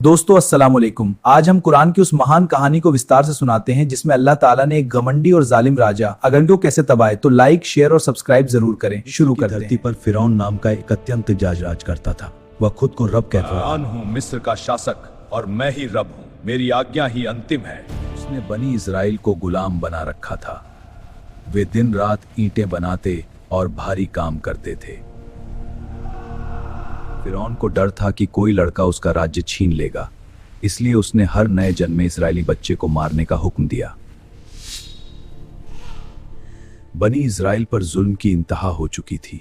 दोस्तों अस्सलाम वालेकुम। आज हम कुरान की उस महान कहानी को विस्तार से सुनाते हैं जिसमें अल्लाह ताला ने एक घमंडी और जालिम राजा अगर को कैसे तबाह। तो लाइक शेयर और सब्सक्राइब जरूर करें। शुरू करते हैं। धरती पर फिरौन नाम का एक अत्यंत जाज राज करता था। वह खुद को रब कहता था। मैं हूँ मिस्र का शासक और मैं ही रब हूँ, मेरी आज्ञा ही अंतिम है। उसने बनी इजराइल को गुलाम बना रखा था। वे दिन रात ईंटें बनाते और भारी काम करते थे। फिरौन को डर था कि कोई लड़का उसका राज्य छीन लेगा, इसलिए उसने हर नए जन्मे इस्राएली बच्चे को मारने का हुक्म दिया। बनी इजराइल पर जुल्म की इंतहा हो चुकी थी,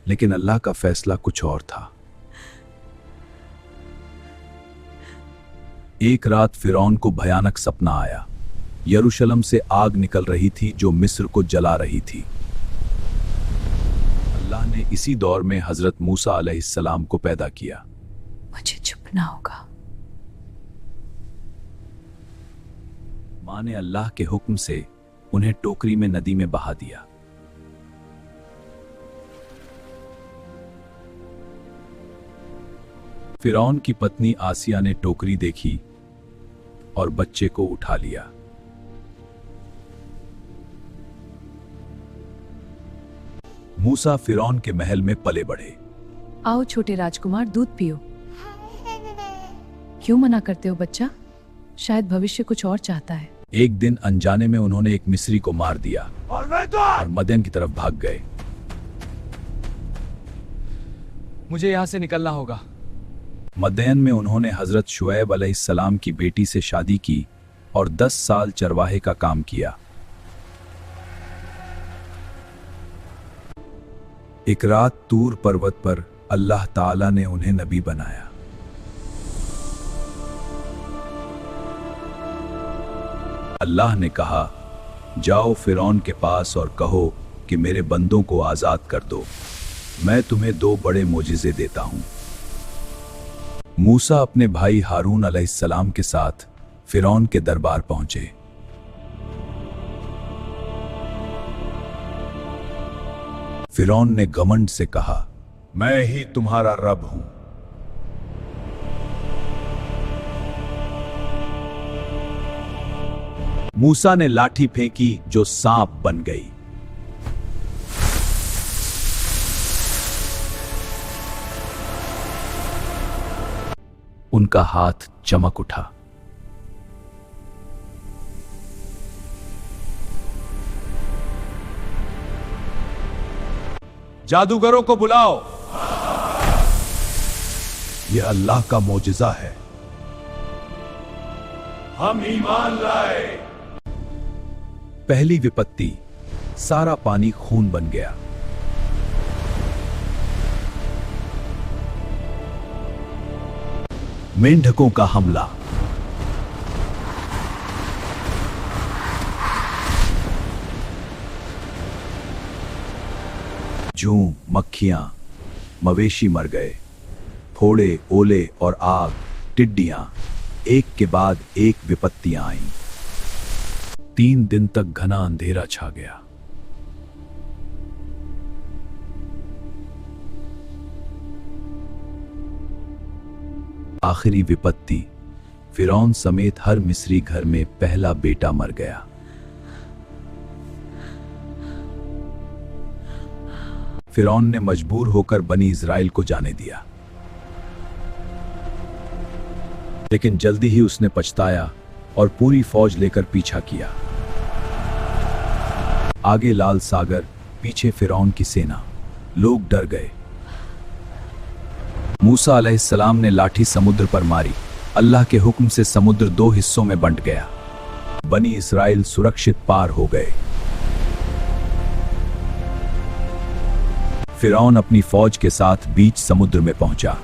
लेकिन अल्लाह का फैसला कुछ और था। एक रात फिरौन को भयानक सपना आया। यरूशलेम से आग निकल रही थी जो मिस्र को जला रही थी। अल्लाह ने इसी दौर में हजरत मूसा अलैहिस्सलाम को पैदा किया। मुझे छुपना होगा। मां ने अल्लाह के हुक्म से उन्हें टोकरी में नदी में बहा दिया। फिरौन की पत्नी आसिया ने टोकरी देखी और बच्चे को उठा लिया। मूसा फिरौन के महल में पले बढ़े। आओ छोटे राजकुमार, दूध पियो। क्यों मना करते हो बच्चा? शायद भविष्य कुछ और चाहता है। एक दिन अनजाने में उन्होंने एक मिस्री को मार दिया और मदयन की तरफ भाग गए। मुझे यहां से निकलना होगा। मदयन में उन्होंने हजरत शुएब अलैहिस्सलाम की बेटी से शादी की और 10 साल चरवाहे का काम किया। एक रात तूर पर्वत पर अल्लाह ताला ने उन्हें नबी बनाया। अल्लाह ने कहा, जाओ फिरौन के पास और कहो कि मेरे बंदों को आजाद कर दो, मैं तुम्हें 2 बड़े मोजिज़े देता हूं। मूसा अपने भाई हारून अलैहिस्सलाम के साथ फिरौन के दरबार पहुंचे। फिरौन ने घमंड से कहा, मैं ही तुम्हारा रब हूं। मूसा ने लाठी फेंकी जो सांप बन गई। उनका हाथ चमक उठा। जादूगरों को बुलाओ। यह अल्लाह का मोजिज़ा है। हम ईमान लाए। पहली विपत्ति, सारा पानी खून बन गया। मेंढकों का हमला। जूं, मक्खियां, मवेशी मर गए। फोड़े, ओले और आग, टिड्डियां, एक के बाद एक विपत्तियां आईं। 3 दिन तक घना अंधेरा छा गया। आखिरी विपत्ति, फिरौन समेत हर मिस्री घर में पहला बेटा मर गया। फिरौन ने मजबूर होकर बनी इजराइल को जाने दिया, लेकिन जल्दी ही उसने पछताया और पूरी फौज लेकर पीछा किया। आगे लाल सागर, पीछे फिरौन की सेना। लोग डर गए। मूसा अलैहिस्सलाम ने लाठी समुद्र पर मारी। अल्लाह के हुक्म से समुद्र 2 हिस्सों में बंट गया। बनी इस्राएल सुरक्षित पार हो गए। फिरौन अपनी फौज के साथ बीच समुद्र में पहुंचा।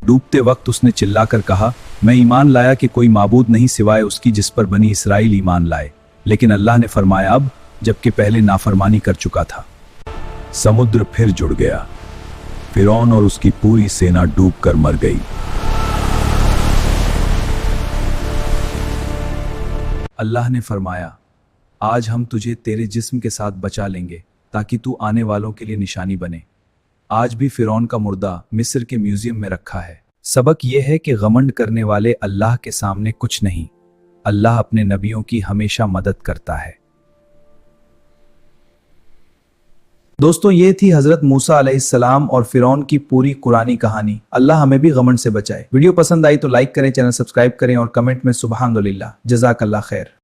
डूबते वक्त उसने चिल्लाकर कहा, मैं ईमान लाया कि कोई माबूद नहीं सिवाय उसकी जिस पर बनी इस्राएल ईमान लाए। लेकिन अल्लाह ने फरमाया, अब, जबकि पहले नाफरमानी कर चुका था। समुद्र फिर जुड़ गया। फिरौन और उसकी पूरी सेना डूबकर मर गई। अल्लाह ने फरमाया, आज हम तुझे तेरे जिस्म के साथ बचा लेंगे ताकि तू आने वालों के लिए निशानी बने। आज भी फिरौन का मुर्दा मिस्र के म्यूजियम में रखा है। सबक यह है कि घमंड करने वाले अल्लाह के सामने कुछ नहीं। अल्लाह अपने नबियों की हमेशा मदद करता है। दोस्तों, ये थी हजरत मूसा अलैहिस्सलाम और फिरौन की पूरी कुरानी कहानी। अल्लाह हमें भी घमंड से बचाए। वीडियो पसंद आई तो लाइक करें, चैनल सब्सक्राइब करें और कमेंट में सुबहानअल्लाह, जज़ाकल्लाह खैर।